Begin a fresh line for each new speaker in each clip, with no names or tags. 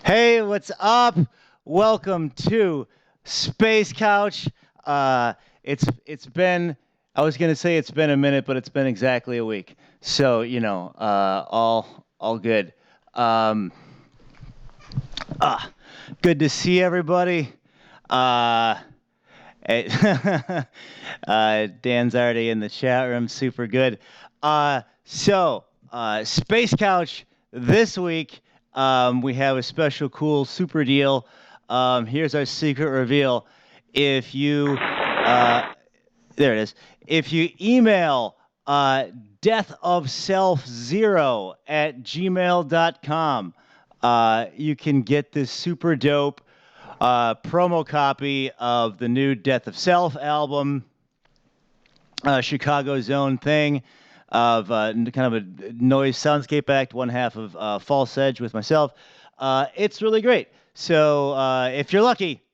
Hey, what's up? Welcome to Space Couch. It's been, I was gonna say it's been a minute, but it's been exactly a week. So all good. Um, Good to see everybody. Uh, eh, Dan's already in the chat room. Super good. Space Couch this week. We have a special cool super deal. Here's our secret reveal. If you, there it is. If you email deathofself0@gmail.com, you can get this super dope promo copy of the new Death of Self album, Chicago's own thing, of kind of a noise soundscape act, one half of False Edge with myself. It's really great. So if you're lucky,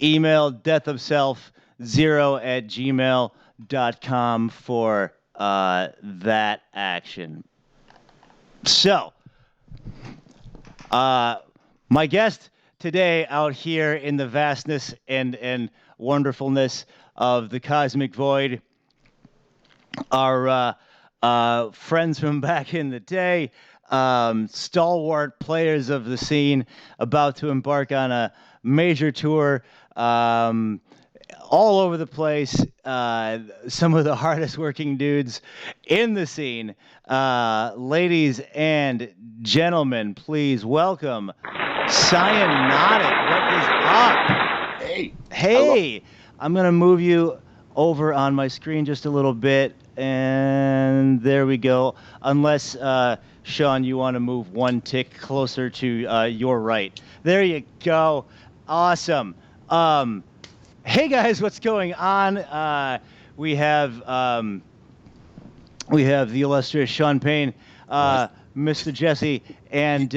email deathofself0@gmail.com for that action. So, my guest today out here in the vastness and wonderfulness of the cosmic void are friends from back in the day, stalwart players of the scene, about to embark on a major tour all over the place. Some of the hardest working dudes in the scene. Ladies and gentlemen, please welcome Cyanotic. What is up?
Hey.
Hey, I'm going to move you over on my screen just a little bit, and there we go. Unless, Sean, you want to move one tick closer to your right. There you go. Awesome. Hey, guys, what's going on? We have the illustrious Sean Payne, Mr. Jesse, and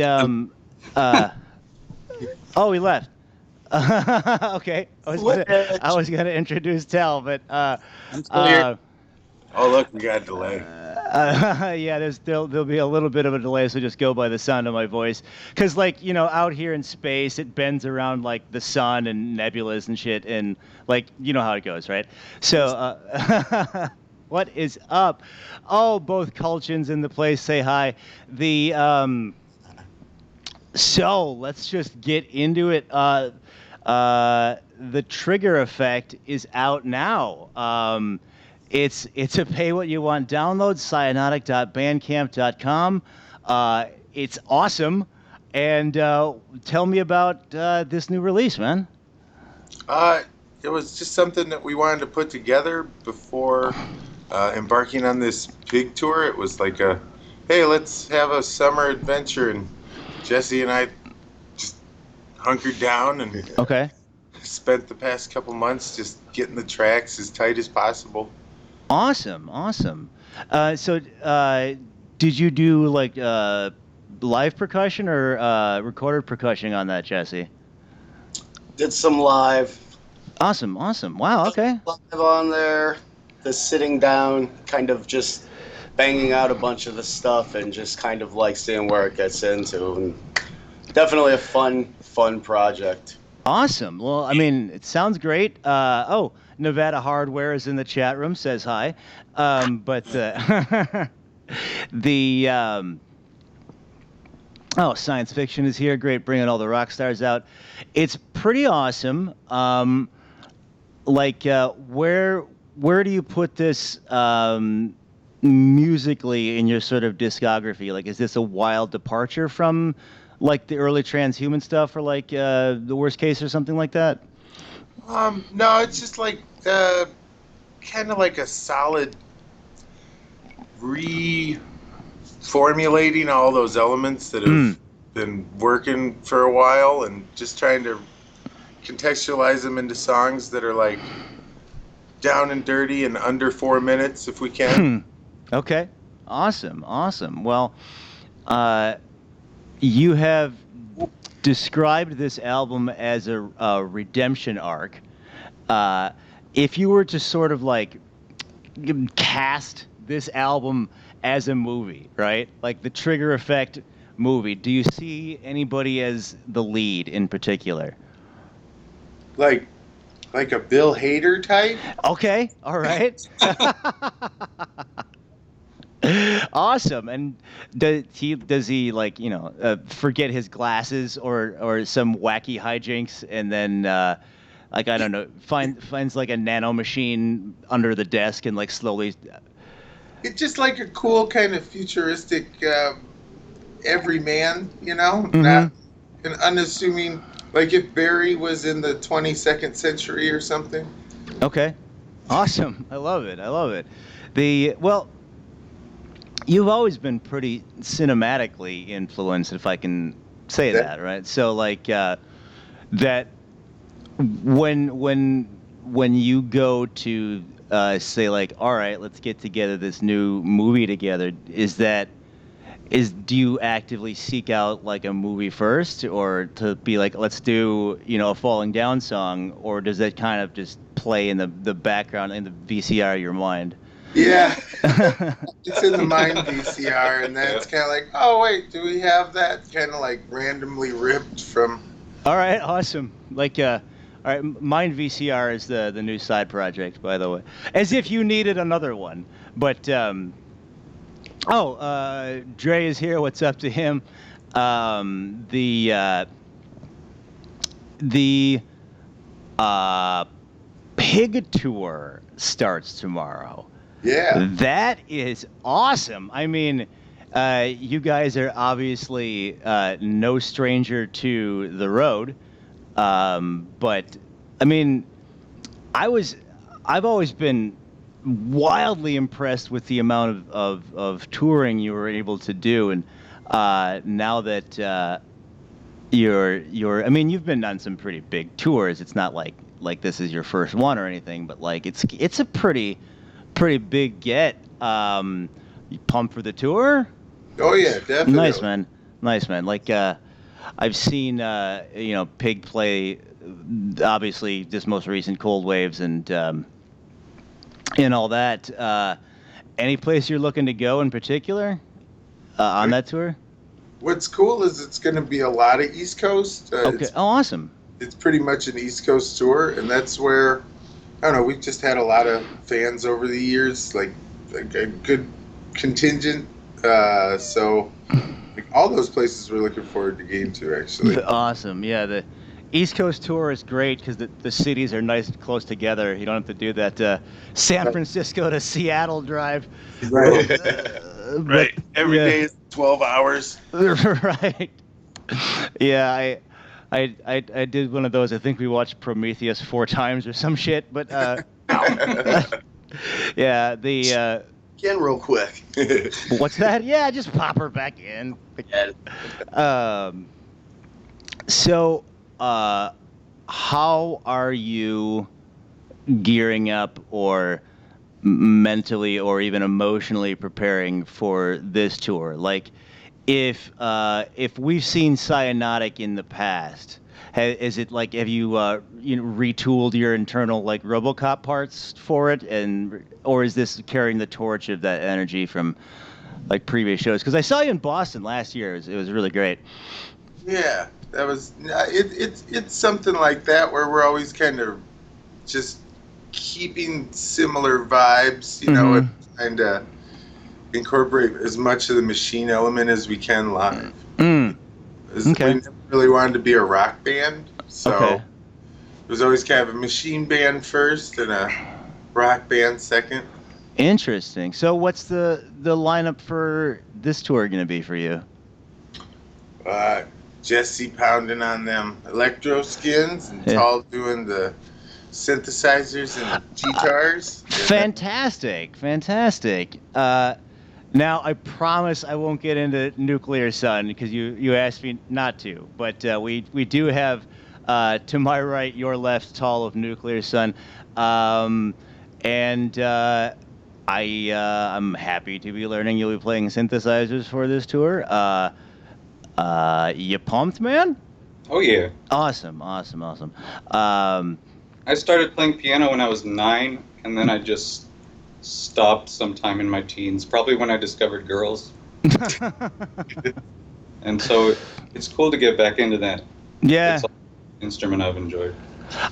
oh, he left. Okay, I was gonna introduce Tel, but
I'm still here. Oh, look, we got a delay.
yeah, there'll be a little bit of a delay, so just go by the sound of my voice. Because, like, out here in space, it bends around, like, the sun and nebulas and shit, and, like, you know how it goes, right? So, what is up? Oh, both Culchins in the place say hi. So, let's just get into it. The Trigger Effect is out now. It's a pay what you want download, cyanotic.bandcamp.com. It's awesome. And tell me about this new release, man.
It was just something that we wanted to put together before embarking on this big tour. It was like hey, let's have a summer adventure. And Jesse and I just hunkered down and spent the past couple months just getting the tracks as tight as possible.
Awesome. So, did you do like live percussion or recorded percussion on that, Jesse?
Did some live.
Awesome. Wow. Okay.
Live on there, the sitting down, kind of just banging out a bunch of the stuff and just kind of like seeing where it gets into. And definitely a fun project. Awesome.
Well, I mean, it sounds great. Nevada Hardware is in the chat room, says hi. Science Fiction is here. Great, bringing all the rock stars out. It's pretty awesome. Where do you put this musically in your sort of discography? Like, is this a wild departure from like the early transhuman stuff, or like the Worst Case or something like that?
No, it's just like kind of like a solid reformulating all those elements that have been working for a while, and just trying to contextualize them into songs that are like down and dirty and under 4 minutes if we can.
Okay. Awesome. Well, you have described this album as a redemption arc. Uh, if you were to sort of like cast this album as a movie, right? Like the Trigger Effect movie, do you see anybody as the lead in particular?
Like a Bill Hader type.
Okay, all right. Awesome. And does he like forget his glasses or some wacky hijinks and then like I don't know finds like a nano machine under the desk and like slowly.
It's just like a cool kind of futuristic everyman,
Mm-hmm.
not an unassuming. Like if Barry was in the 22nd century or something.
Okay. Awesome. I love it. I love it. The well, you've always been pretty cinematically influenced, if I can say
That
that, right? So like that when you go to say like, all right, let's get together this new movie together, do you actively seek out like a movie first, or to be like, let's do a Falling Down song, or does that kind of just play in the background in the VCR of your mind?
Yeah, it's in the Mind VCR, and that's kind of like, oh wait, do we have that? Kind of like randomly ripped from.
All right, awesome. Like, all right, Mind VCR is the new side project, by the way. As if you needed another one. But Dre is here. What's up to him? The Pig Tour starts tomorrow.
Yeah,
That is awesome. I mean, you guys are obviously no stranger to the road, but I mean, I was, I've always been wildly impressed with the amount of touring you were able to do, and now that I mean, you've been on some pretty big tours. It's not like this is your first one or anything, but like it's a pretty big get. You pumped for the tour?
oh yeah,
Nice
definitely.
man, nice man. Like I've seen Pig play, obviously this most recent Cold Waves and all that. Any place you're looking to go in particular on that tour?
What's cool is it's going to be a lot of East Coast.
Okay. Oh, awesome.
It's pretty much an East Coast tour, and that's where I don't know. We've just had a lot of fans over the years, like a good contingent. So like all those places we're looking forward to getting to actually.
Awesome. Yeah, the East Coast tour is great because the cities are nice and close together. You don't have to do that San Francisco to Seattle drive.
Right.
But
Right. Every
yeah,
day is 12 hours.
right. Yeah, I did one of those. I think we watched Prometheus 4 times or some shit. But yeah, the
Again, real quick.
what's that? Yeah, just pop her back in.
Yeah.
Um, so, how are you gearing up or mentally or even emotionally preparing for this tour? Like, if we've seen Cyanotic in the past, is it like have you retooled your internal like RoboCop parts for it, and or is this carrying the torch of that energy from like previous shows? Because I saw you in Boston last year. It was really great.
Yeah, that was it's something like that where we're always kind of just keeping similar vibes, and
Mm-hmm.
trying to incorporate as much of the machine element as we can live.
Mm.
We
Okay.
never really wanted to be a rock band, so
Okay.
it was always kind of a machine band first and a rock band second.
Interesting. So, what's the lineup for this tour going to be for you?
Uh, Jesse pounding on them electro skins and
Yeah.
Tall doing the synthesizers and guitars. And then,
Fantastic, fantastic. Now I promise I won't get into Nuclear Sun because you asked me not to, but we do have to my right, your left, Tall of Nuclear Sun, um, and I'm happy to be learning you'll be playing synthesizers for this tour. You pumped, man?
Oh yeah.
Awesome, awesome, awesome. Um,
I started playing piano when I was 9, and then I just stopped sometime in my teens, probably when I discovered girls. And so it's cool to get back into that. It's
yeah.
an instrument I've enjoyed.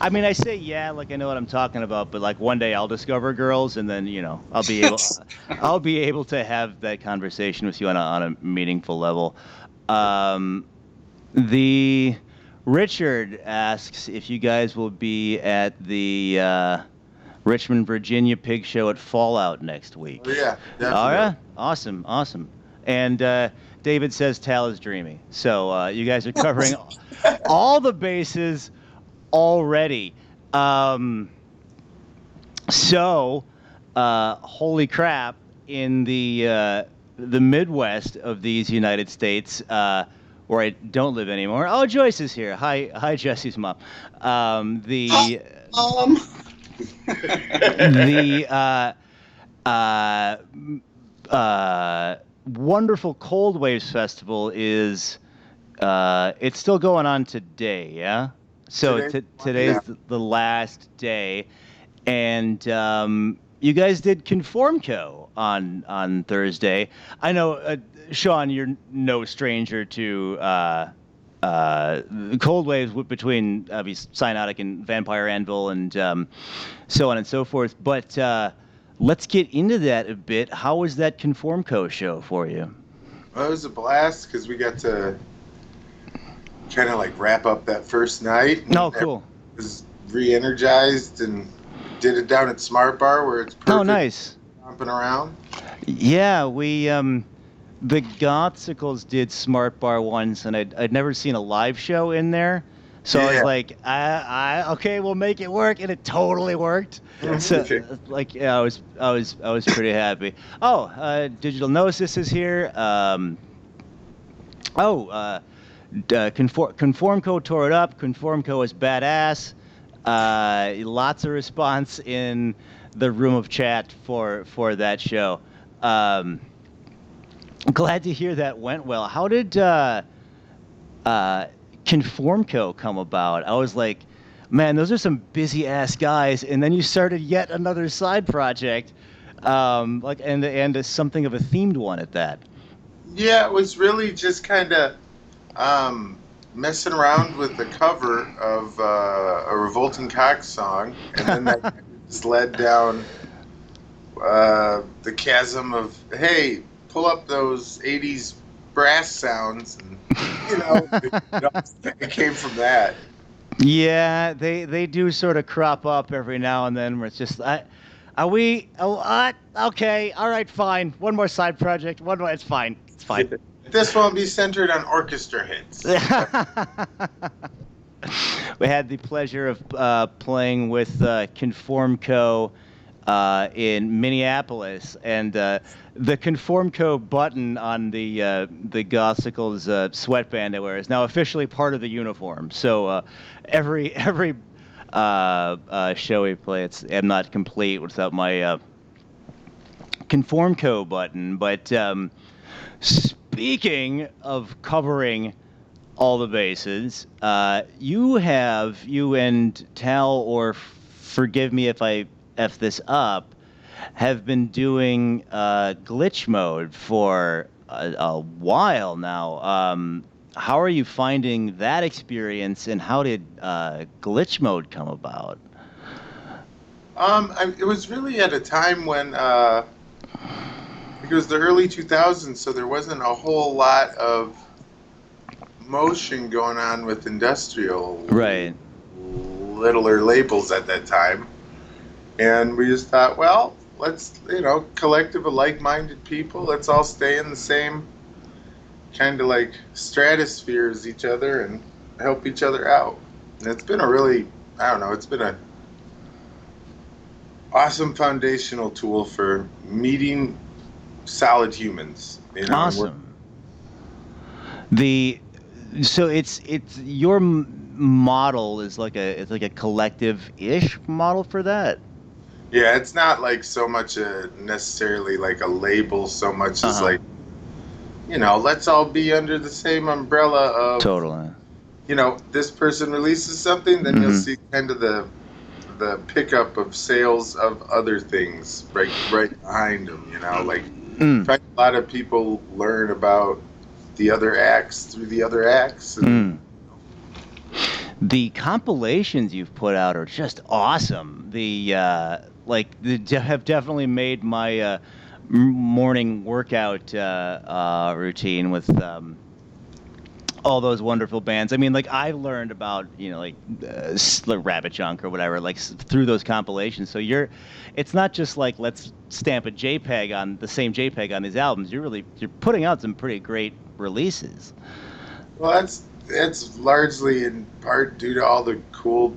I mean, I say yeah, like I know what I'm talking about, but like one day I'll discover girls, and then I'll be able to have that conversation with you on a meaningful level. Um, the Richard asks if you guys will be at the Richmond, Virginia Pig Show at Fallout next
Oh
week.
yeah,
All
definitely.
right, awesome, awesome. And David says Tal is dreamy, so you guys are covering all the bases already. Um, Holy crap! In the Midwest of these United States, where I don't live anymore. Oh, Joyce is here. Hi, Jesse's mom. The
Um,
the uh, wonderful Cold Waves Festival is it's still going on today, yeah. So
Today,
today's
yeah.
the last day, and you guys did Conformco on Thursday. I know, Sean, you're no stranger to cold waves between Cyanotic and Vampire Anvil and so on and so forth. But let's get into that a bit. How was that Conformco show for you?
Well, it was a blast because we got to kind of like wrap up that first night. And
Oh, cool.
was re-energized and did it down at Smart Bar where it's
Oh,
perfect
nice.
jumping around.
Yeah, we the Gothsicles did Smart Bar once, and I'd never seen a live show in there, so I was
Yeah.
like, okay, we'll make it work, and it totally worked. So
Mhm.
like, yeah, I was pretty happy. Oh, Digital Gnosis is here. Oh, Conformco tore it up. Conformco is badass. Lots of response in the room of chat for that show. Um, Glad to hear that went well. How did uh, Conformco come about? I was like, man, those are some busy ass guys, and then you started yet another side project, like and something of a themed one at that.
Yeah, it was really just kind of um, messing around with the cover of a Revolting Cock song, and then that just led down the chasm of, hey, pull up those 80s brass sounds, and it came from that.
Yeah, they do sort of crop up every now and then where it's just, are we? Oh, okay, all right, fine. One more side project. One more. It's fine. It's fine.
This won't be centered on orchestra hits.
We had the pleasure of playing with Conformco in Minneapolis, and the Conformco button on the Gothsicles sweatband I wear is now officially part of the uniform. So every show we play, I'm not complete without my Conformco button. But speaking of covering all the bases. You and Tal, or forgive me if I F this up, have been doing glitch mode for a while now. How are you finding that experience, and how did glitch mode come about?
It was really at a time when it was the early 2000s, so there wasn't a whole lot of motion going on with industrial
Right.
littler labels at that time. And we just thought, well, let's, collective of like-minded people, let's all stay in the same kind of like stratosphere as each other and help each other out. And it's been a really, I don't know, it's been a awesome foundational tool for meeting solid humans, and we're
Awesome. The so it's your model is like a collective ish model for that.
yeah, it's not like so much necessarily like a label so much
Uh
as
huh.
like, let's all be under the same umbrella of,
Totally.
this person releases something, then you'll
Mhm.
see kind of the pickup of sales of other things right behind them. Like in
Mm.
fact, a lot of people learn about the other acts through the other acts, and
Mm. The compilations you've put out are just awesome. Have definitely made my morning workout routine with all those wonderful bands. I mean, like I learned about like Rabbit Junk or whatever, like through those compilations. So it's not just like let's stamp a JPEG on the same JPEG on these albums. You're putting out some pretty great releases.
well, that's largely in part due to all the cool,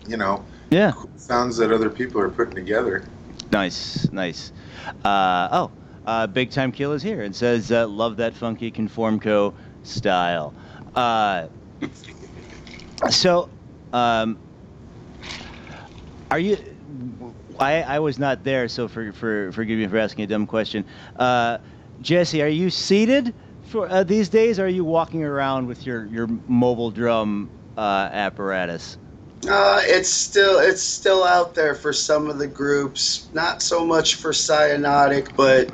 you know,
Yeah.
cool sounds that other people are putting together.
Nice, nice. Big Time Kill is here and says, "Love that funky Conformco style." Uh, so, um, are you? I was not there, so forgive me for asking a dumb question. Jesse, are you seated for these days? Or are you walking around with your mobile drum apparatus?
It's still out there for some of the groups. Not so much for Cyanotic, but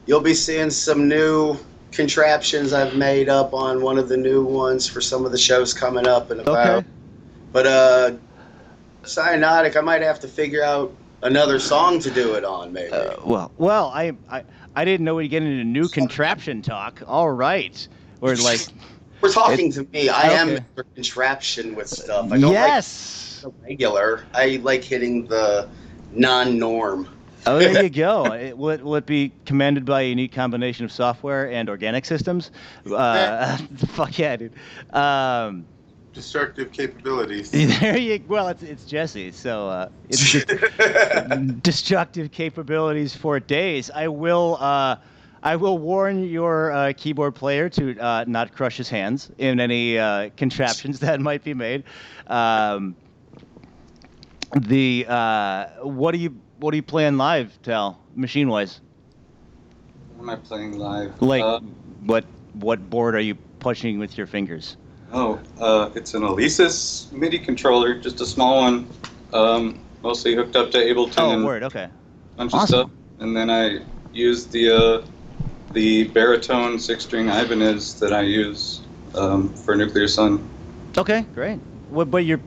you'll be seeing some new contraptions I've made up on one of the new ones for some of the shows coming up and about.
Okay.
But Cyanotic, I might have to figure out another song to do it on, maybe.
I didn't know we'd get into new contraption talk. All right, we're like,
We're
it,
talking to me. I am
okay.
Mr. Contraption with stuff. I don't like
Yes.
the regular. I like hitting the non-norm.
Oh, there you go. Will it be commanded by a unique combination of software and organic systems?
Eh,
Fuck yeah, dude. Um,
Destructive capabilities.
there you. Well, it's Jesse, so it's just destructive capabilities for days. I will warn your keyboard player to not crush his hands in any contraptions that might be made. Um, what are you playing live, Tal? Machine wise,
What am I playing live?
like what board are you pushing with your fingers?
It's an Alesis MIDI controller, just a small one, mostly hooked up to Ableton
Oh,
and
word. Okay.
a bunch of
Awesome.
stuff. And then I use the baritone 6-string Ibanez that I use for Nuclear Sun.
Okay, great. But you're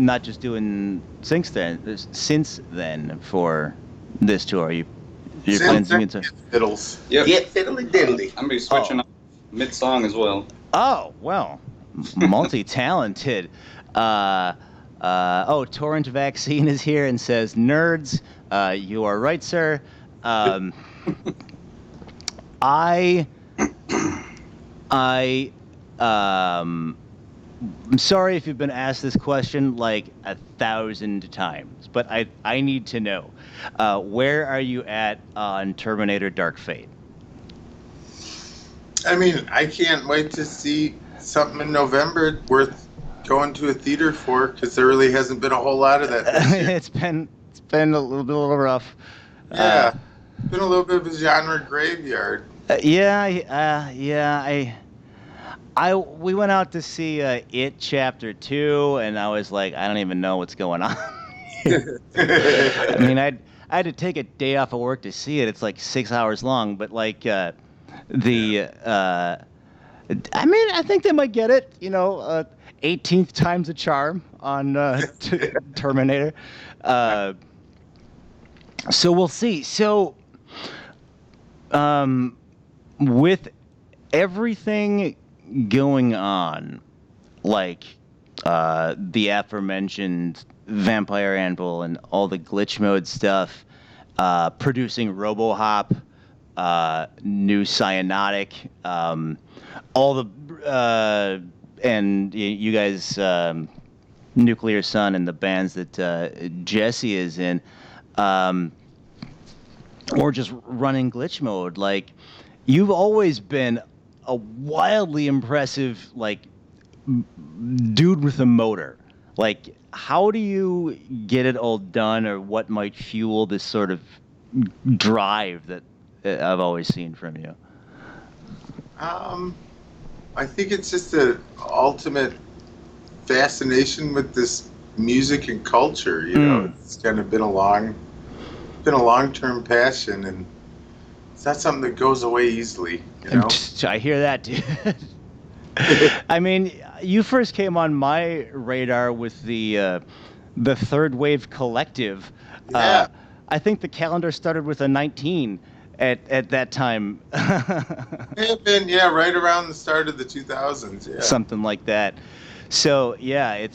not just doing since then for this tour. You're playing some guitar.
Fiddles.
Yep.
Get fiddly diddly.
I'm gonna be switching up mid-song as well.
Oh well, multi-talented. Torrent Vaccine is here and says, "Nerds, you are right, sir." Um, I I I'm sorry if you've been asked this question like 1,000 times, but I need to know. Where are you at on Terminator Dark Fate?
I mean, I can't wait to see something in November worth going to a theater for, because there really hasn't been a whole lot of that this year.
It's been a little rough.
Yeah, it's been a little bit of a genre graveyard.
We went out to see It Chapter 2, and I was like, I don't even know what's going on. I mean, I had to take a day off of work to see it. It's like 6 hours long, but like I mean, I think they might get it. 18th time's a charm on Terminator. Uh, so we'll see. So, with everything going on, like the aforementioned Vampire Anvil and all the glitch mode stuff, producing RoboHop, new Cyanotic, all the and you guys, Nuclear Sun and the bands that Jesse is in, or just running glitch mode. Like, you've always been a wildly impressive, like, dude with a motor. Like, how do you get it all done, or what might fuel this sort of drive that I've always seen from you?
Um, I think it's just the ultimate fascination with this music and culture. You know, it's kind of been a long-term passion, and it's not something that goes away easily. You know.
I hear that, dude. I mean, you first came on my radar with the Third Wave Collective.
Yeah.
I think the calendar started with a 19 at that time.
May have been, yeah, right around the start of the 2000s. Yeah.
Something like that. So yeah,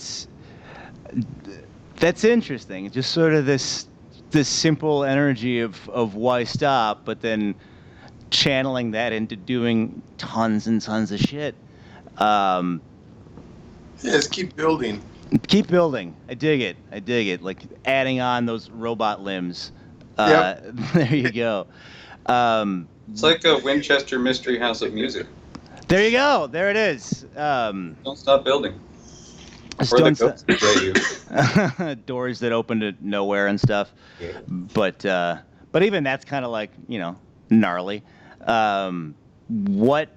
that's interesting. Just sort of this simple energy of why stop, but then channeling that into doing tons and tons of shit. Um,
Yeah, just keep building.
Keep building. I dig it. I dig it. Like adding on those robot limbs.
Yep.
There you go.
It's like a Winchester Mystery House of Music.
There you go. There it is.
Don't stop building. Or the
Don't
ghosts betray you.
doors that open to nowhere and stuff.
Yeah.
But even that's kind of like, gnarly. What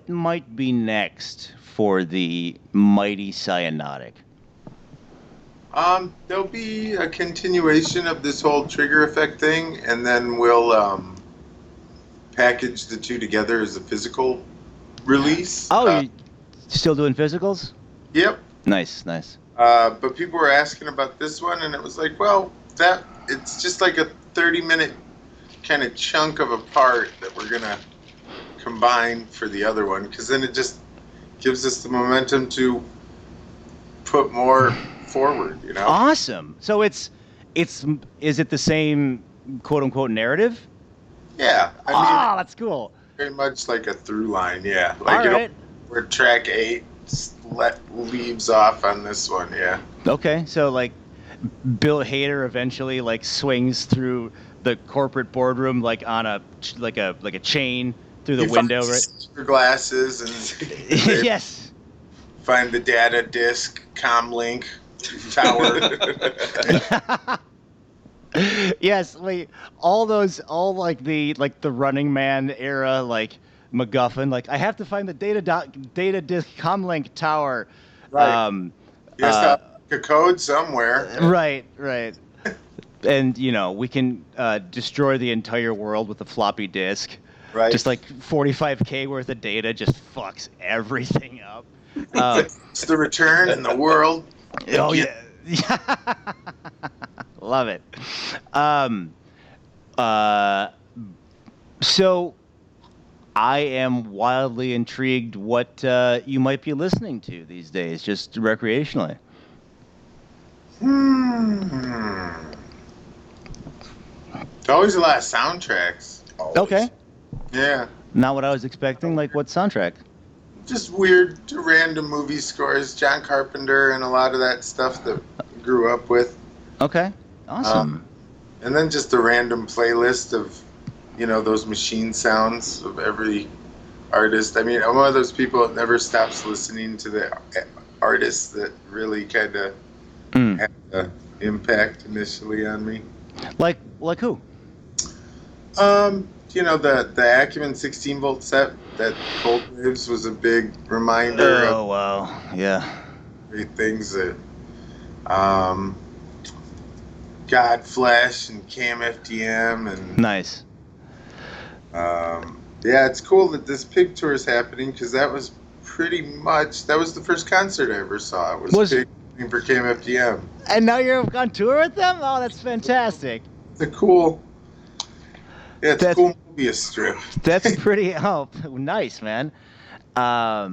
might be next for the mighty Cyanotic?
There'll be a continuation of this whole trigger effect thing, and then we'll package the two together as a physical release.
Oh, you still doing physicals?
Yep.
Nice.
But people were asking about this one, and it was like, well, it's just like a 30-minute kind of chunk of a part that we're gonna combine for the other one, because then it just gives us the momentum to put more forward,
Awesome. So is it the same quote unquote narrative?
Yeah, I mean,
That's cool.
very much like a through line. Yeah,
All
like
right.
where track 8 leaves off on this one. Yeah.
Okay, so like Bill Hader eventually like swings through the corporate boardroom like on a chain through the
He
window,
finds
right?
silver glasses and they
Yes.
find the data disk comlink tower.
Yes, all like the Running Man era like MacGuffin. Like I have to find the data disk comlink tower.
Right. You have to have a code somewhere.
Right. And we can destroy the entire world with a floppy disk.
Right.
Just like 45K worth of data just fucks everything up.
It's the return in the world.
Oh yeah. Love it. So I am wildly intrigued what you might be listening to these days, just recreationally.
It's always a lot of soundtracks.
Always.
Okay.
Yeah.
Not what I was expecting. Like what soundtrack?
Just weird, random movie scores, John Carpenter, and a lot of that stuff that I grew up with.
Okay. Awesome.
And then just a random playlist of, those machine sounds of every artist. I mean, I'm one of those people that never stops listening to the artists that really kind of had an impact initially on me.
Like who?
The Acumen 16-volt set, that Cold Waves was a big reminder
Oh wow, yeah.
great things that Godflesh and Cam FDM and
Nice.
yeah, it's cool that this pig tour is happening, because that was the first concert I ever saw. It was Pig for Cam FDM.
And now you're on tour with them? Oh, that's fantastic.
It's a cool movie strip.
That's pretty nice, man. How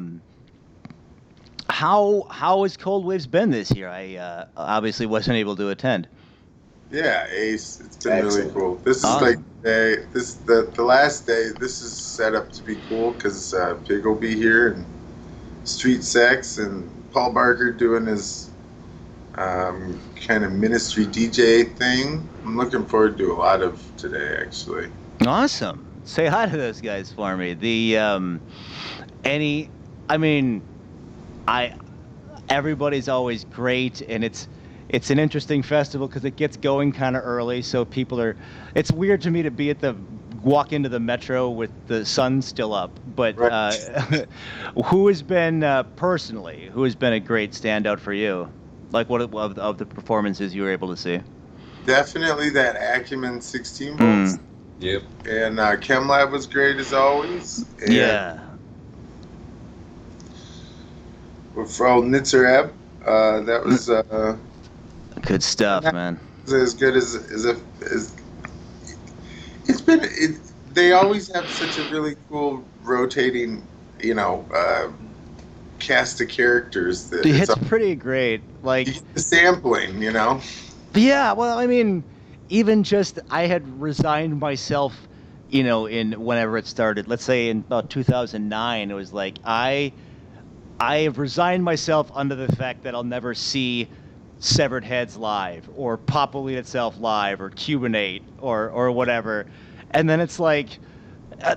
has Cold Waves been this year? I obviously wasn't able to attend.
Yeah, Ace. It's been really
Excellent.
cool. This is
Awesome.
the last day. This is set up to be cool, because Pig will be here, and Street Sex, and Paul Barker doing his kind of ministry DJ thing. I'm looking forward to a lot of today, actually.
Awesome. Say hi to those guys for me. Everybody's always great, and it's an interesting festival because it gets going kind of early, so it's weird to me to be at the walk into the metro with the sun still up. But
Right.
who has been personally? Who has been a great standout for you? Like what of the performances you were able to see?
Definitely that Acumen 16 volts.
Mm,
Yep.
And ChemLab was great as always. And
yeah,
for Nitzareb, that was
good stuff, man.
as good as it's been. They always have such a really cool rotating, cast of characters that
It's pretty great. Like,
you get the sampling,
yeah, well, I mean, even just I had resigned myself, in whenever it started. Let's say in about 2009, it was like I have resigned myself under the fact that I'll never see Severed Heads live or Pop Elite itself live or Cubanate or whatever, and then it's like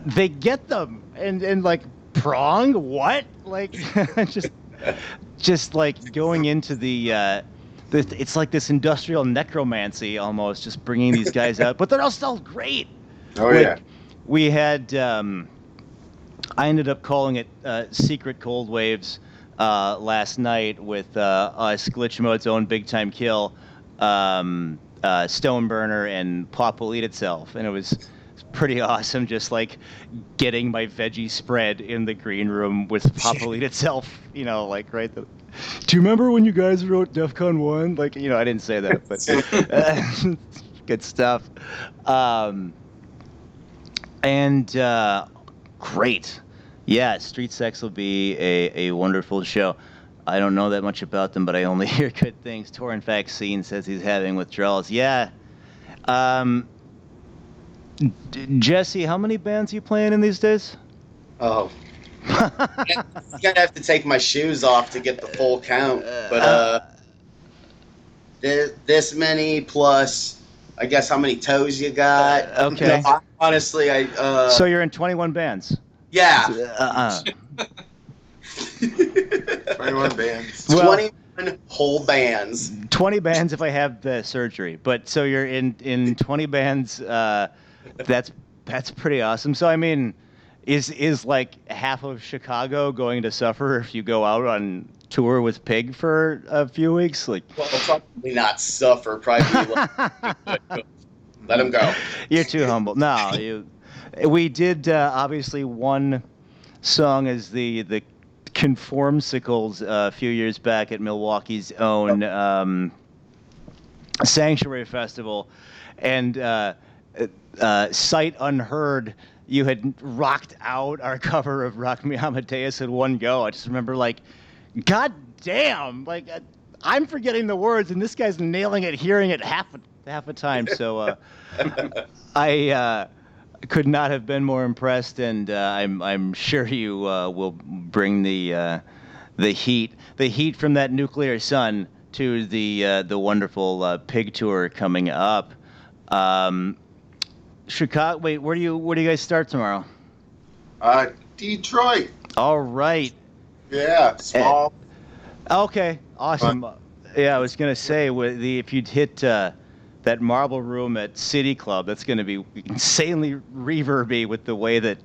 they get them and like Prong what like just just like going into it's like this industrial necromancy almost, just bringing these guys out, but they're all still great.
Oh
Like
yeah.
we had, I ended up calling it Secret Cold Waves last night with us, Glitch Mode's own Big Time Kill, Stoneburner, and Pop will Eat Itself, and it was pretty awesome. Just like getting my veggie spread in the green room with Pop will Eat Itself, like right. Do you remember when you guys wrote DEFCON 1? Like, I didn't say that, but good stuff. And great. Yeah, Street Sex will be a wonderful show. I don't know that much about them, but I only hear good things. Torrent Vaccine says he's having withdrawals. Yeah. Um, Jesse, how many bands are you playing in these days?
Oh, I'm gonna have to take my shoes off to get the full count. But this many plus, I guess how many toes you got?
Okay.
No, honestly,
So you're in 21 bands.
yeah,
21 bands.
Well,
21 whole bands.
20 bands if I have the surgery. But so you're in 20 bands. That's pretty awesome. So I mean, is like half of Chicago going to suffer if you go out on tour with Pig for a few weeks? Like,
Well, probably not suffer. Probably let him go.
you're too humble. No, we did obviously one song as the Conformsicles a few years back at Milwaukee's own Sanctuary Festival, and Sight Unheard, you had rocked out our cover of Rock Me Amadeus in one go. I just remember like, God damn, like I'm forgetting the words and this guy's nailing it, hearing it half a time. So I could not have been more impressed, and I'm sure you will bring the heat from that nuclear sun to the wonderful Pig tour coming up. Chicago. Wait, where do you guys start tomorrow?
Detroit.
All right.
Yeah, small.
Okay. Awesome. Yeah, I was gonna say if you'd hit that Marble Room at City Club, that's gonna be insanely reverby with the way that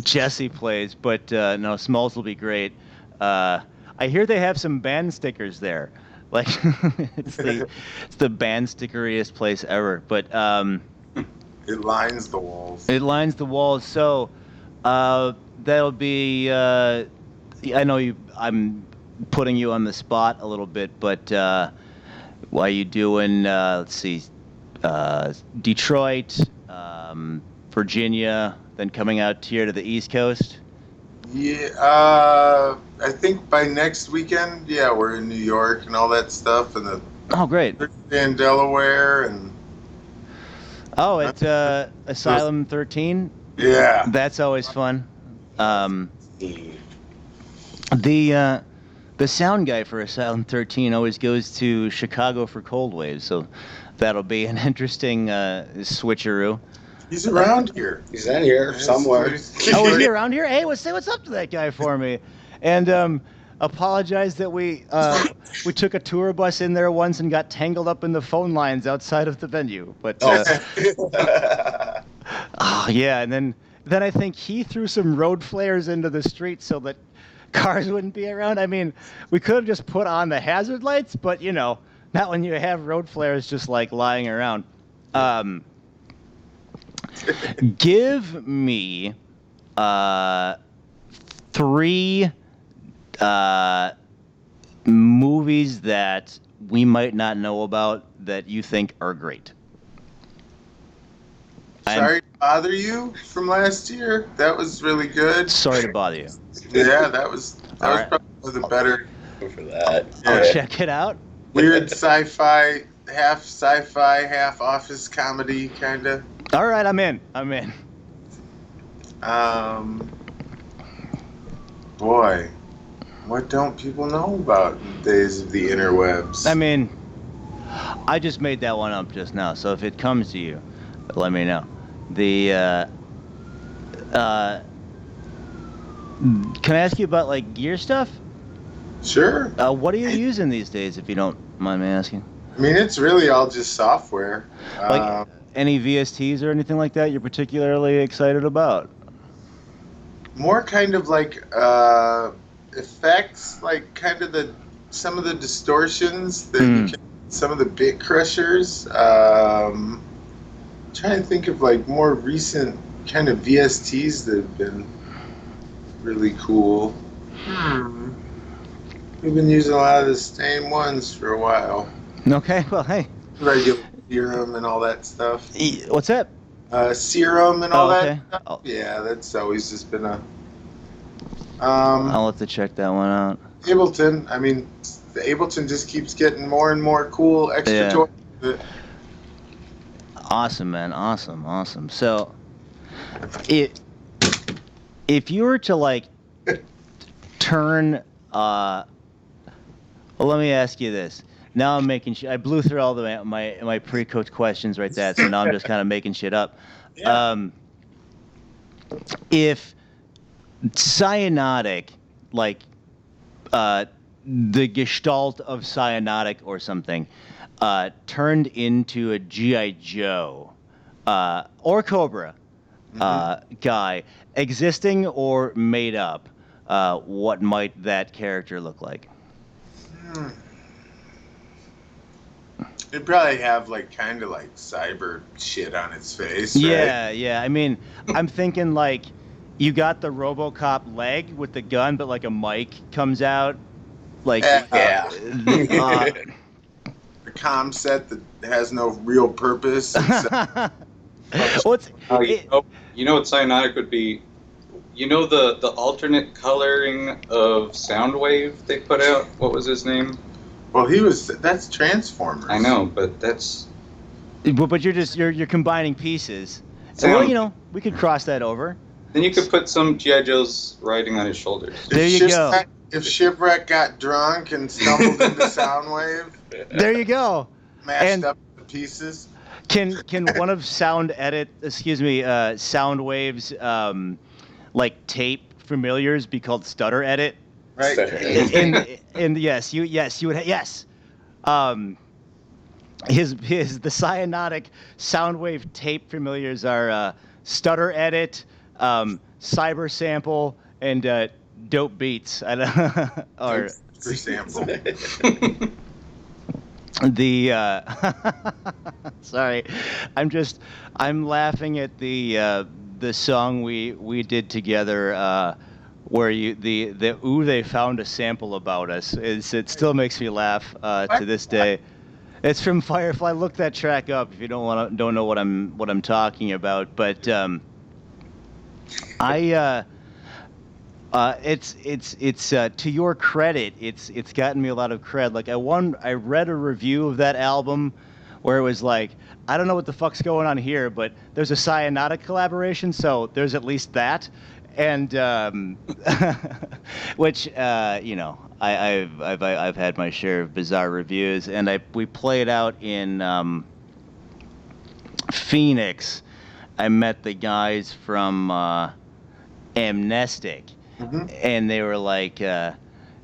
Jesse plays. But no, Smalls will be great. I hear they have some band stickers there. Like it's the band stickeriest place ever. But
It lines the walls.
it lines the walls. So that'll be. I know I'm putting you on the spot a little bit, but why are you doing? Let's see, Detroit, Virginia, then coming out here to the East Coast.
Yeah, I think by next weekend, yeah, we're in New York and all that stuff, and the
Oh, great.
Thursday in Delaware, and
Oh, at Asylum 13.
yeah,
That's always fun. The sound guy for Asylum 13 always goes to Chicago for Cold Waves, so that'll be an interesting switcheroo.
he's around here.
He's in here somewhere.
Oh, is he around here? Hey, say what's up to that guy for me. And apologize that we took a tour bus in there once and got tangled up in the phone lines outside of the venue. But Oh yeah, and then I think he threw some road flares into the street so that cars wouldn't be around. I mean, we could have just put on the hazard lights, but not when you have road flares just like lying around. Um, Give me uh, three movies that we might not know about that you think are great.
Sorry to bother you from last year. That was really good.
Sorry to bother you.
Yeah, that was
All right.
probably one of the better.
Go for that.
I'll
Yeah.
check it out.
Weird sci-fi, half office comedy kind of.
All right, I'm in.
Boy, what don't people know about in the days of the interwebs?
I mean, I just made that one up just now, so if it comes to you, let me know. The can I ask you about like gear stuff?
Sure.
What are you using these days, if you don't mind me asking?
I mean, it's really all just software.
Like any VSTs or anything like that you're particularly excited about?
More kind of like effects, like kind of some of the distortions that you can, some of the bit crushers. Trying to think of like more recent kind of VSTs that have been really cool. We've been using a lot of the same ones for a while.
Okay, well, hey.
Regular serum and all that stuff.
What's that?
Serum and all
okay.
that stuff. Yeah, that's always just been a.
I'll have to check that one out.
Ableton. I mean, the Ableton just keeps getting more and more cool extra toys.
Awesome, man. Awesome. So, if you were to like turn, well, let me ask you this. Now I'm making I blew through all my pre-cooked questions right there, so now I'm just kind of making shit up.
Yeah.
If Cyanotic, like the gestalt of Cyanotic or something, turned into a G.I. Joe or Cobra guy, existing or made up, what might that character look like?
It'd probably have like kind of like cyber shit on its face. Right?
Yeah. I mean, I'm thinking like you got the RoboCop leg with the gun, but like a mic comes out, like
the comm set that has no real purpose.
What's
you know what Cyanotic would be? You know the alternate coloring of Soundwave they put out? What was his name?
Well, that's Transformers.
I know, but that's...
But you're combining pieces. Well, we could cross that over.
Then you could put some G.I. Joes riding on his shoulders.
There you go.
If Shipwreck got drunk and stumbled into Soundwave.
There you go.
Mashed up the pieces.
Can one of Soundwave's like tape familiars be called Stutter Edit?
Right.
And yes, you would yes. The Cyanotic Soundwave tape familiars are Stutter Edit, Cyber Sample, and Dope Beats. Or
Sample.
Sorry, I'm laughing at the song we did together, where they found a sample about us. It still makes me laugh to this day. It's from Firefly. Look that track up if you don't know what I'm talking about. But it's to your credit, it's gotten me a lot of cred. Like I read a review of that album where it was like, I don't know what the fuck's going on here, but there's a Cyanotic collaboration, so there's at least that. And which I've had my share of bizarre reviews, and we played out in Phoenix. I met the guys from Amnestic, and they were like,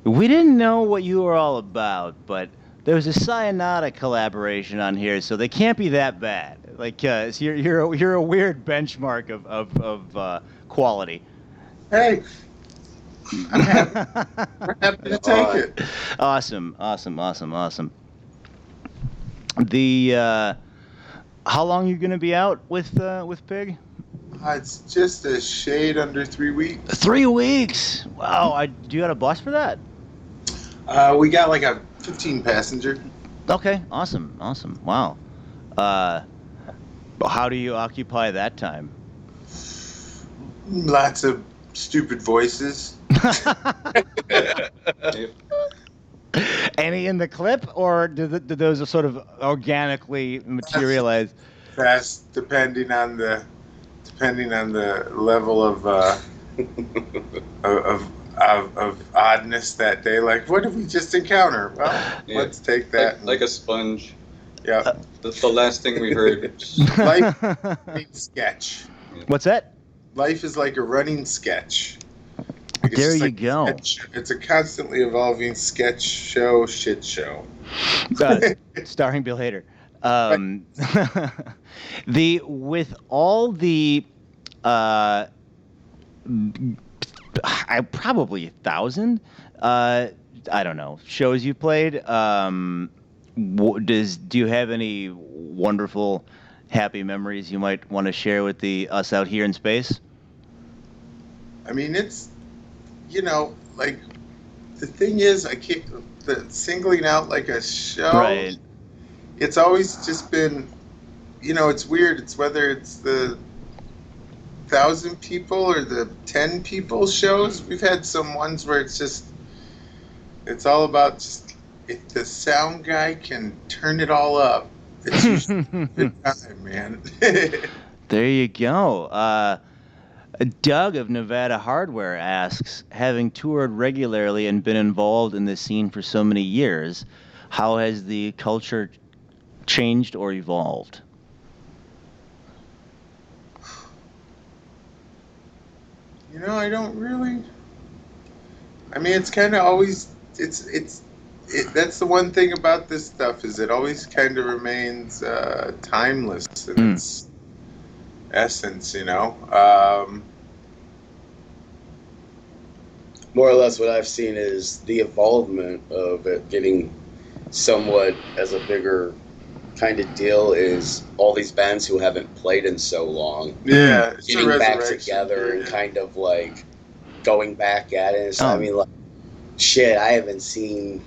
we didn't know what you were all about, but there was a Cyanotic collaboration on here, so they can't be that bad. Like, so you're a weird benchmark of quality.
Hey, I'm happy. We're happy to take it.
Awesome, awesome, awesome, awesome. The how long are you gonna be out with Pig?
It's just a shade under 3 weeks.
3 weeks. Wow. Do you got a bus for that?
We got like a 15 passenger.
Okay. Awesome. Awesome. Wow. How do you occupy that time?
Lots of stupid voices.
Any in the clip, or do those sort of organically materialize?
That's depending on the level of oddness that day. Like, what did we just encounter? Well,
Yeah.
let's take that.
Like a sponge.
Yeah.
The last thing we heard.
Life sketch.
What's that?
Life is like a running sketch. Like,
There you
like
go.
It's a constantly evolving sketch show, shit show.
Starring Bill Hader. With all the I probably 1,000 I don't know shows you played. Do you have any wonderful, happy memories you might want to share with us out here in space?
I mean, it's, like, the thing is, I can't, singling out like a show.
Right.
It's always just been, it's weird. It's whether it's the 1,000 people or the 10 people shows. We've had some ones where it's all about just, if the sound guy can turn it all up, it's usually a good time, man.
There you go. Doug of Nevada Hardware asks, having toured regularly and been involved in this scene for so many years, how has the culture changed or evolved?
I don't really. I mean, it's kind of always. That's the one thing about this stuff is it always kind of remains timeless in its essence.
More or less, what I've seen is the involvement of it getting somewhat as a bigger kind of deal is all these bands who haven't played in so long.
Yeah, it's
getting back together and kind of like going back at it. I mean, like, shit, I haven't seen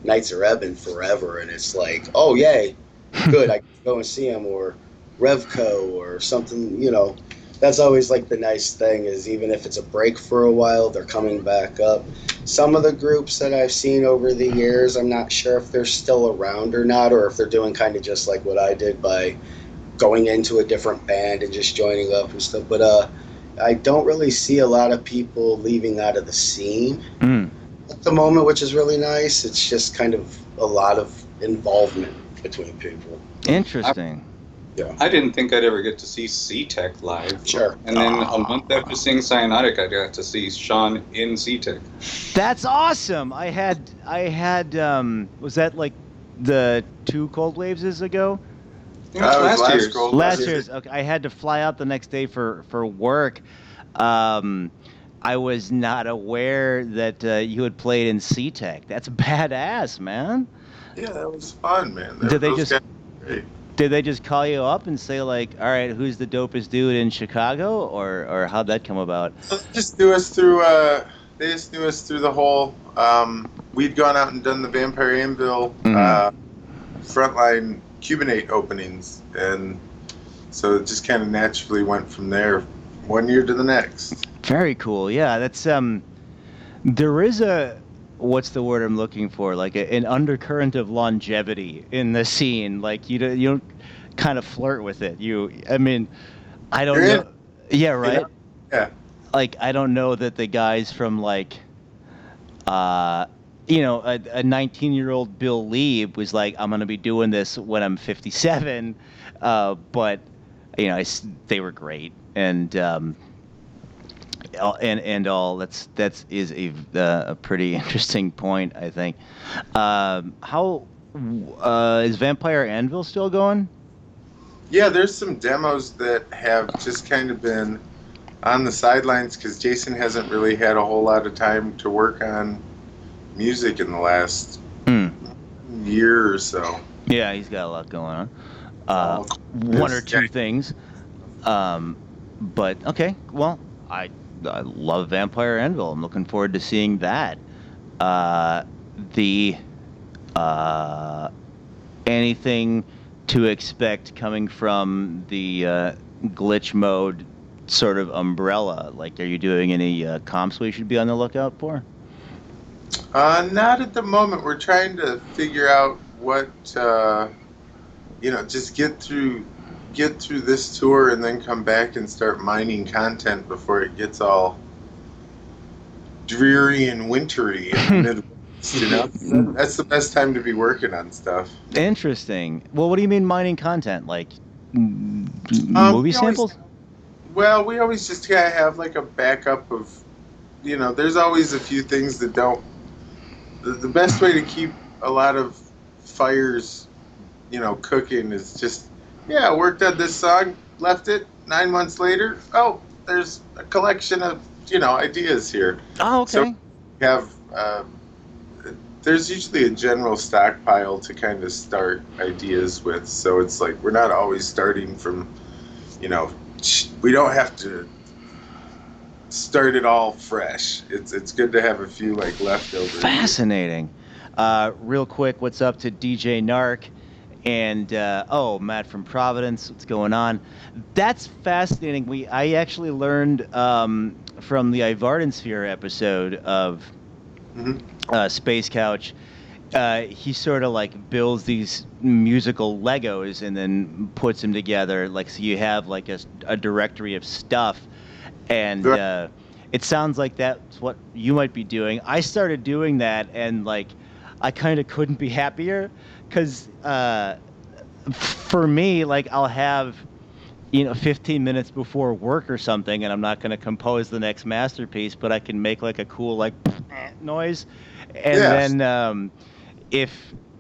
Knights of Rev in forever, and it's like, oh yay, good, I can go and see them, or Revco or something. That's always like the nice thing is even if it's a break for a while, they're coming back up. Some of the groups that I've seen over the years, I'm not sure if they're still around or not, or if they're doing kind of just like what I did by going into a different band and just joining up and stuff. But I don't really see a lot of people leaving out of the scene at the moment, which is really nice. It's just kind of a lot of involvement between people.
Interesting.
Yeah.
I didn't think I'd ever get to see C-Tech live.
Sure.
And then a month after seeing Cyanotic, I got to see Sean in C-Tech.
That's awesome. I had was that like the 2 Cold Waves ago?
It was last year's.
Last year's. Okay, I had to fly out the next day for work. I was not aware that you had played in C-Tech. That's badass, man.
Yeah, that was fun, man.
Did they just call you up and say, like, all right, who's the dopest dude in Chicago, or how'd that come about?
They just knew us through the whole. We'd gone out and done the Vampire Anvil frontline Cubanate openings, and so it just kind of naturally went from there, one year to the next.
Very cool. Yeah, that's there is what's the word I'm looking for? Like an undercurrent of longevity in the scene. Like you don't kind of flirt with it. I mean, I don't know. Yeah, right.
Yeah.
Like I don't know that the guys from like, a 19-year-old Bill Lieb was like, I'm gonna be doing this when I'm 57, but they were great, and and all. That's is a pretty interesting point, I think. How is Vampire Anvil still going?
Yeah, there's some demos that have just kind of been on the sidelines because Jason hasn't really had a whole lot of time to work on music in the last
Hmm.
year or so.
Yeah, he's got a lot going on.
All
One or
this-
two things. But okay, well, I love Vampire Anvil. I'm looking forward to seeing that. The uh, anything to expect coming from the glitch mode sort of umbrella? Like, are you doing any comps we should be on the lookout for?
Not at the moment. We're trying to figure out what just get through this tour and then come back and start mining content before it gets all dreary and wintry in the Midwest. That's the best time to be working on stuff.
Interesting. Well, what do you mean mining content? Like movie
We always,
samples?
we always just gotta have like a backup of, there's always a few things that don't. The best way to keep a lot of fires, cooking is just, yeah, worked on this song, left it 9 months later. Oh, there's a collection of, ideas here.
Oh,
So
okay.
we have, there's usually a general stockpile to kind of start ideas with. So it's like we're not always starting from, we don't have to start it all fresh. It's good to have a few like leftovers.
Fascinating. Real quick, what's up to DJ Narc? And Matt from Providence, what's going on? That's fascinating. I actually learned from the Ivarden Sphere episode of Space Couch. He sort of like builds these musical Legos and then puts them together. Like, so you have like a directory of stuff, and it sounds like that's what you might be doing. I started doing that, and like, I kind of couldn't be happier because for me, like, I'll have 15 minutes before work or something, and I'm not going to compose the next masterpiece, but I can make like a cool like noise, and
Yes.
then if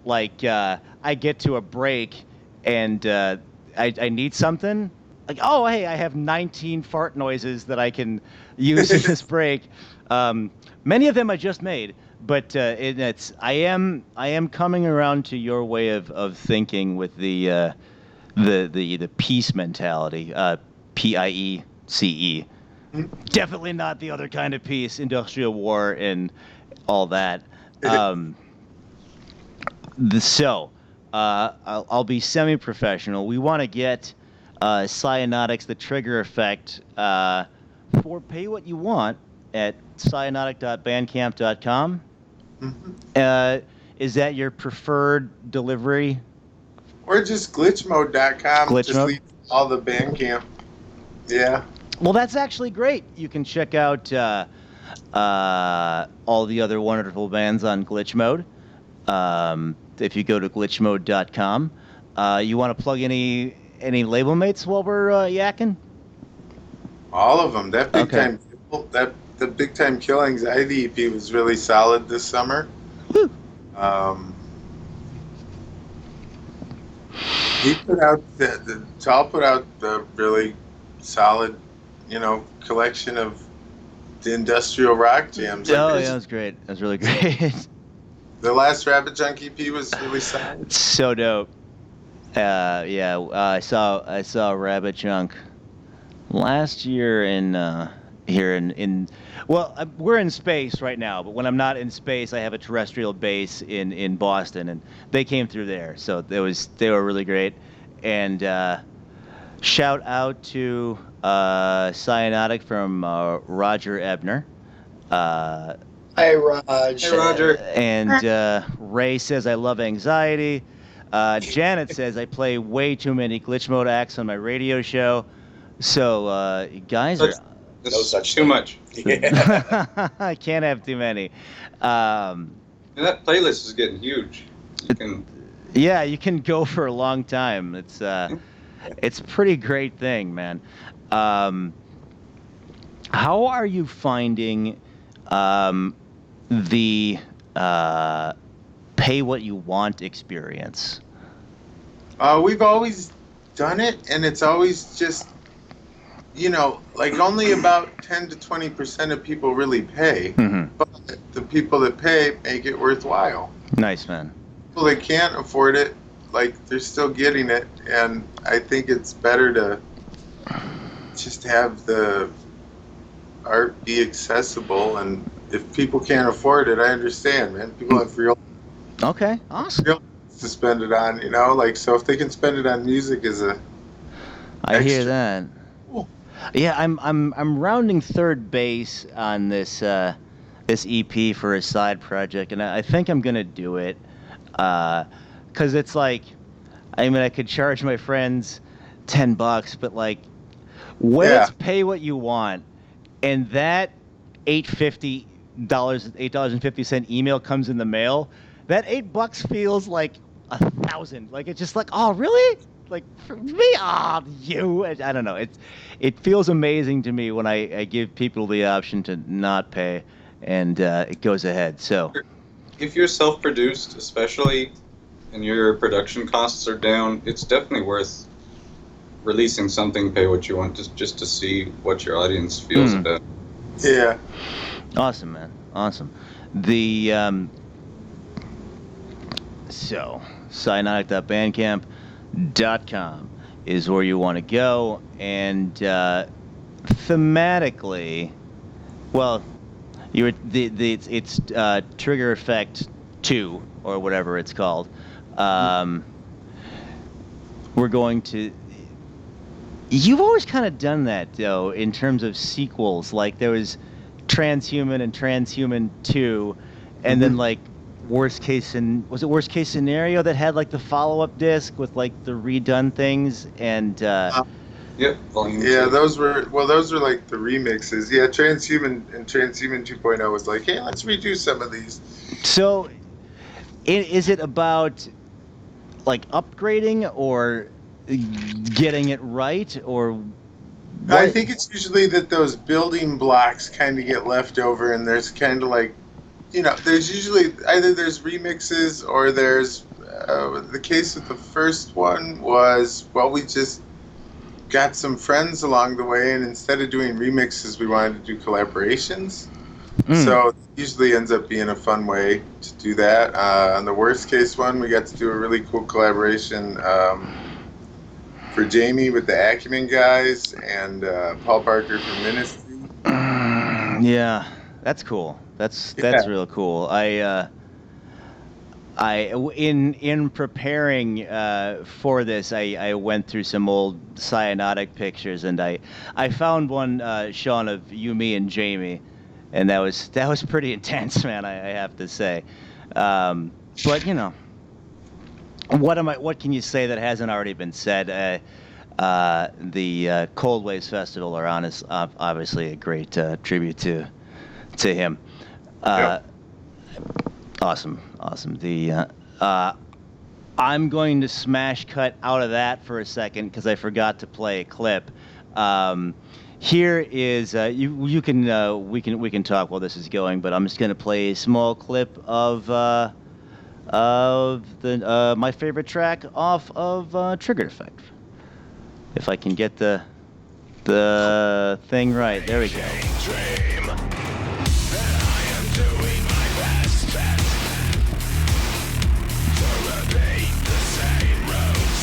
like I get to a break and I need something, like, oh hey, I have 19 fart noises that I can use in this break. Many of them I just made, but I am coming around to your way of thinking with the peace mentality, PIECE. Definitely not the other kind of peace, industrial war and all that. I'll be semi-professional. We want to get Cyanotics, the trigger effect, for pay what you want at cyanotic.bandcamp.com. Is that your preferred delivery?
Or just glitchmode.com.
Glitch
just
mode?
leave all the Bandcamp. Yeah.
Well, that's actually great. You can check out all the other wonderful bands on Glitch Mode. If you go to glitchmode.com, you want to plug any label mates while we're yakking?
All of them. That big
Okay.
time, the big time kill anxiety EP was really solid this summer.
Woo.
He put out Tal put out the really solid, collection of the industrial rock jams.
Oh, yeah, that was great. That was really great.
The last Rabbit Junk EP was really solid.
It's so dope. I saw Rabbit Junk last year here in well, we're in space right now, but when I'm not in space, I have a terrestrial base in Boston, and they came through there, so they were really great. And shout out to Cyanotic from Roger Ebner.
Hey, Raj.
Hey, Roger.
And Ray says, I love anxiety. Janet says, I play way too many glitch mode acts on my radio show. So, guys
That's,
are...
that's
No such
too
thing.
much.
I can't have too many.
And that playlist is getting huge. You can.
Yeah, you can go for a long time. It's a pretty great thing, man. How are you finding the pay what you want experience?
We've always done it, and it's always just, like only about 10 to 20% of people really pay.
Mm-hmm.
But the people that pay make it worthwhile.
Nice, man.
People that can't afford it, like, they're still getting it, and I think it's better to just have the art be accessible. And if people can't afford it, I understand, man. People have real
Okay, awesome.
to spend it on, like, so if they can spend it on music as a
I hear
extra.
that.
Cool.
Yeah, I'm rounding third base on this EP for a side project, and I think I'm gonna do it, cause it's like, I mean, I could charge my friends $10, but like, when
Yeah.
it's pay what you want, and that $8.50 email comes in the mail, that $8 feels like 1,000. Like it's just like, oh really? Like for me, you. I don't know. It feels amazing to me when I give people the option to not pay, and it goes ahead. So
If you're self-produced, especially, and your production costs are down, it's definitely worth releasing something, pay what you want, just to see what your audience feels about.
Yeah.
awesome, man. Awesome. The so cyanotic.bandcamp.com is where you want to go, and thematically, well, you were it's Trigger Effect 2 or whatever it's called. We're going to. You've always kind of done that though in terms of sequels. Like there was Transhuman and Transhuman 2, and then like was it worst case scenario that had like the follow-up disc with like the redone things and
Yep, volume
Yeah,
2.
those were like the remixes. Yeah, Transhuman and Transhuman 2.0 was like, hey, let's redo some of these.
so is it about like upgrading or getting it right or what?
I think it's usually that those building blocks kind of get left over, and there's kind of like, there's usually either there's remixes or there's the case with the first one was, well, we just got some friends along the way, and instead of doing remixes, we wanted to do collaborations. So it usually ends up being a fun way to do that. On the worst case one, we got to do a really cool collaboration for Jamie with the Acumen guys and Paul Parker from Ministry.
Yeah, that's cool. That's real cool. In preparing for this, I went through some old Cyanotic pictures, and I found one, Sean, of you, me, and Jamie, and that was pretty intense, man. I have to say, but what can you say that hasn't already been said? The Cold Waves Festival are honest, obviously a great tribute to him. Awesome. The I'm going to smash cut out of that for a second because I forgot to play a clip. Here is you can we can talk while this is going, but I'm just going to play a small clip of the my favorite track off of Trigger Effect. If I can get the thing right. There we go.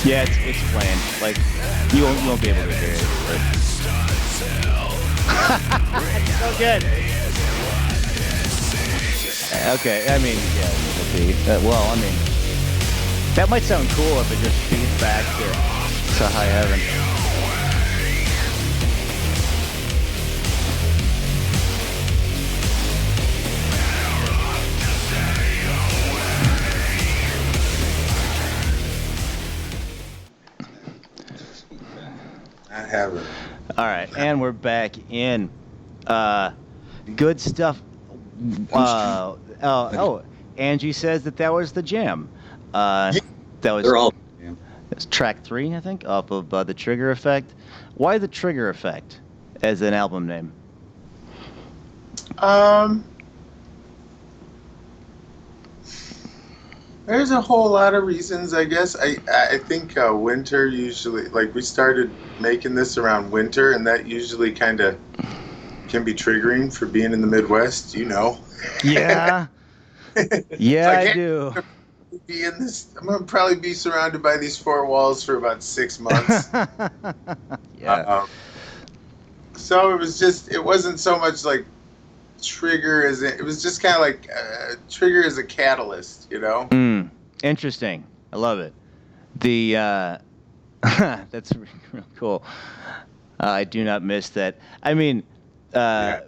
Yeah, it's playing. Like you won't be able to hear it. But... it's so good. Okay, I mean, yeah, it'll be. Well, I mean, that might sound cool if it just feeds back to high heaven.
I haven't.
All right, and we're back in. Good stuff. Angie says that was the jam. That was
They're all.
it's track 3, I think, off of the Trigger Effect. Why the Trigger Effect as an album name?
Um, there's a whole lot of reasons, I guess. I think winter usually, like we started making this around winter, and that usually kind of can be triggering for being in the Midwest. You know,
Yeah.
it's
Yeah,
like,
I
hey,
do.
be in this. I'm gonna probably be surrounded by these four walls for about 6 months.
Yeah.
Um, so it wasn't so much like trigger as it was just kind of like trigger as a catalyst, you know.
Interesting. I love it. The that's real cool. I do not miss that. I mean,
Yeah.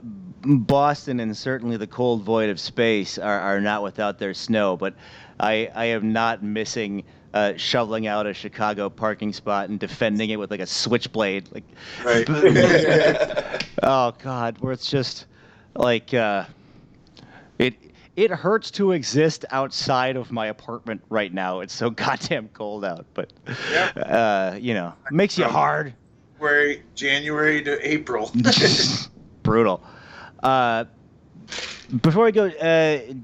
Boston and certainly the cold void of space are not without their snow, but I am not missing shoveling out a Chicago parking spot and defending it with like a switchblade. Like,
Right.
oh God, where it's just like it. It hurts to exist outside of my apartment right now. It's so goddamn cold out, but
Yep.
makes you
From
hard.
January to April.
Brutal. Uh, Before we go,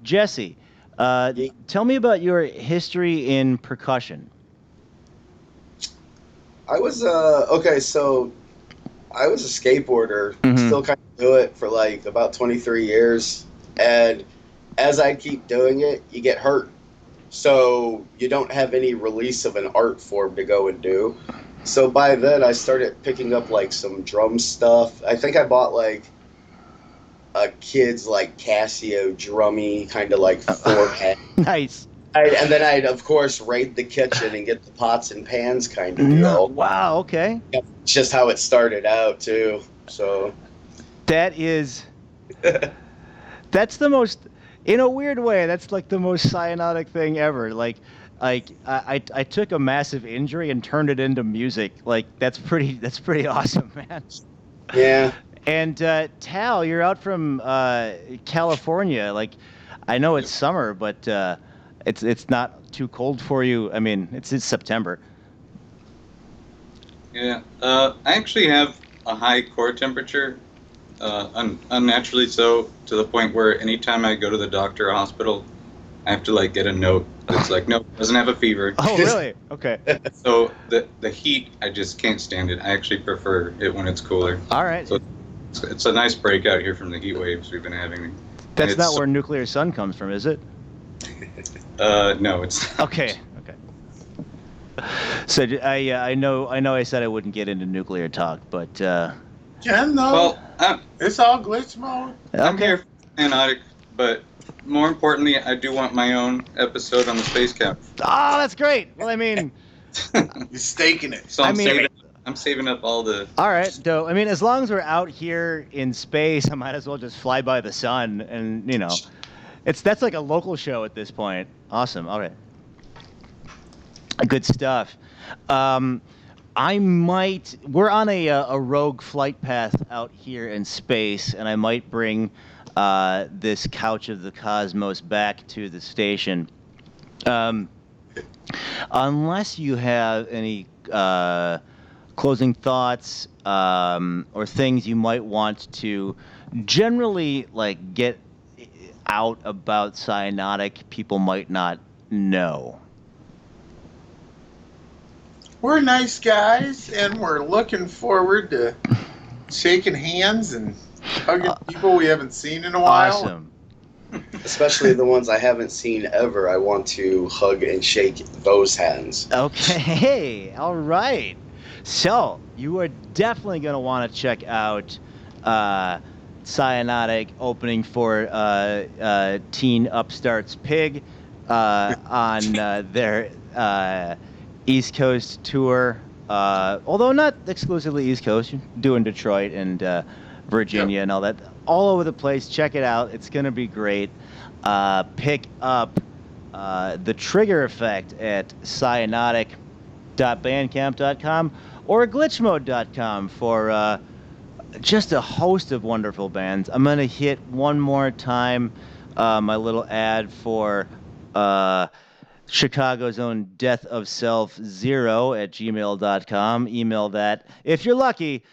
Jesse, tell me about your history in percussion.
I was okay, so I was a skateboarder,
Mhm.
still kind of do it for like about 23 years, and as I keep doing it, you get hurt. So you don't have any release of an art form to go and do. So by then I started picking up like some drum stuff. I think I bought like a kid's like Casio drummy kind of like 4 pack.
Nice.
And then I'd of course raid the kitchen and get the pots and pans kind of
No,
deal.
wow. Okay.
It's just how it started out too. So
That is. That's the most. In a weird way, that's like the most cyanotic thing ever. Like I took a massive injury and turned it into music. Like that's pretty awesome, man.
yeah.
And Tal, you're out from California. Like, I know it's
Yep.
summer, but it's not too cold for you. I mean, it's September.
Yeah. I actually have a high core temperature, unnaturally so, to the point where anytime I go to the doctor or hospital, I have to like get a note that's like, no, doesn't have a fever.
Oh, really? Okay.
So the heat, I just can't stand it. I actually prefer it when it's cooler.
All right.
So it's a nice breakout here from the heat waves we've been having. And
That's
it's
not where nuclear sun comes from, is it?
no, it's not.
Okay. Okay. So I know I said I wouldn't get into nuclear talk, but
Ken, though,
Well,
it's all glitch mode.
I'm
okay.
here for Cyanotic, but more importantly, I do want my own episode on the space couch.
Oh, that's great. Well, I mean,
You're staking it.
So
I mean-
I'm saving up all the.
all right, though. I mean, as long as we're out here in space, I might as well just fly by the sun, and that's like a local show at this point. Awesome. All right. Good stuff. We're on a rogue flight path out here in space, and I might bring this couch of the cosmos back to the station. Um, Unless you have any closing thoughts or things you might want to generally like get out about cyanotic, people might not know.
We're nice guys, and we're looking forward to shaking hands and hugging people we haven't seen in a while.
Awesome.
Especially the ones I haven't seen ever. I want to hug and shake those hands.
Okay, all right. So you are definitely going to want to check out Cyanotic opening for Teen Upstarts Pig on their East Coast tour. Although not exclusively East Coast, doing Detroit and Virginia and all that, all over the place. Check it out; it's going to be great. Pick up the Trigger Effect at cyanotic.bandcamp.com or glitchmode.com for just a host of wonderful bands. I'm going to hit one more time my little ad for Chicago's own Death of Self 0 at gmail.com. Email that. If you're lucky,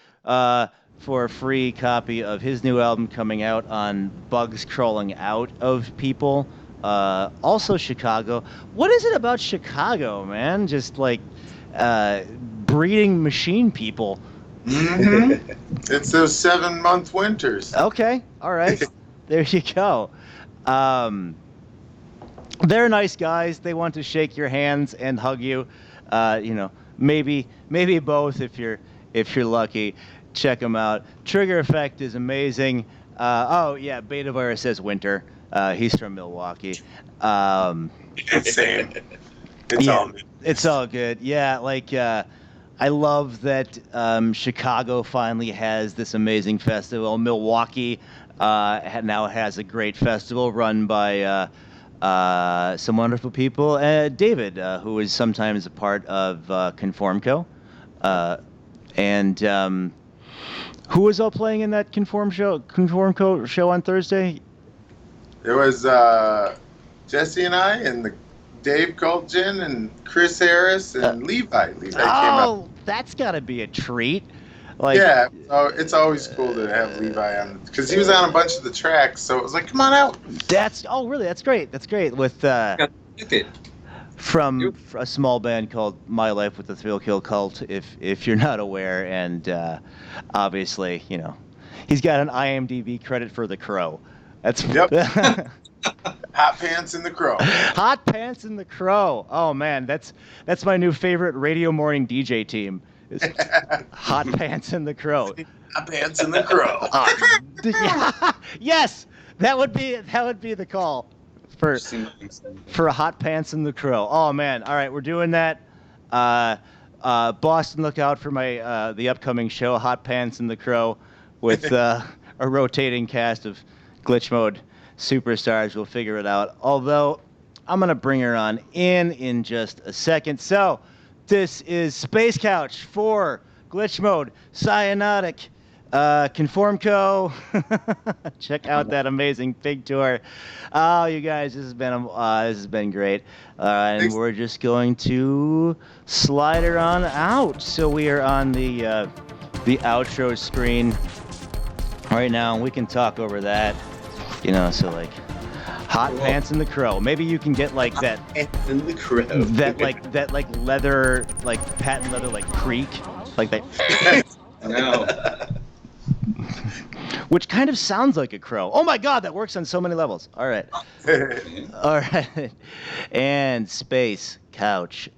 for a free copy of his new album coming out on Bugs Crawling Out of People. Also Chicago. What is it about Chicago, man? Just like breeding machine people.
Mm-hmm. It's those 7-month winters.
Okay, all right. There you go. They're nice guys. They want to shake your hands and hug you. Maybe both if you're lucky. Check them out. Trigger Effect is amazing. Oh yeah, Beta Virus says Winter. He's from Milwaukee.
Insane. It's
Yeah,
all good.
it's all good. Yeah, I love that Chicago finally has this amazing festival. Milwaukee now has a great festival run by some wonderful people. David, who is sometimes a part of Conformco. And who was all playing in that Conformco show on Thursday?
There was Jesse and I and Dave Colgin and Chris Harris and Levi. Levi came out.
Oh, that's got to be a treat.
Yeah, so it's always cool to have Levi on because he was on a bunch of the tracks. So it was like, come on out.
Really? That's great. That's great. With from a small band called My Life with the Thrill Kill Cult, if you're not aware, and obviously, he's got an IMDb credit for The Crow. That's
Yep. Hot Pants and the Crow.
Hot Pants and the Crow. Oh man, that's my new favorite radio morning DJ team. Is Hot Pants and the Crow.
Hot Pants and the Crow.
Yes, that would be the call for Hot Pants and the Crow. Oh man, all right, we're doing that. Boston, look out for my the upcoming show, Hot Pants and the Crow, with a rotating cast of Glitch Mode superstars. We'll figure it out. Although I'm gonna bring her on in just a second. So this is Space Couch for Glitch Mode, Cyanotic, Conformco. Check out that amazing pig tour. Oh, you guys, this has been great. And we're just going to slide her on out. So we are on the outro screen right now, and we can talk over that. So Hot Pants and the Crow. Maybe you can get like that.
And the Crow.
That leather, patent leather, creak, like that.
No.
Which kind of sounds like a crow. Oh my God, that works on so many levels. All right. All right. And Space Couch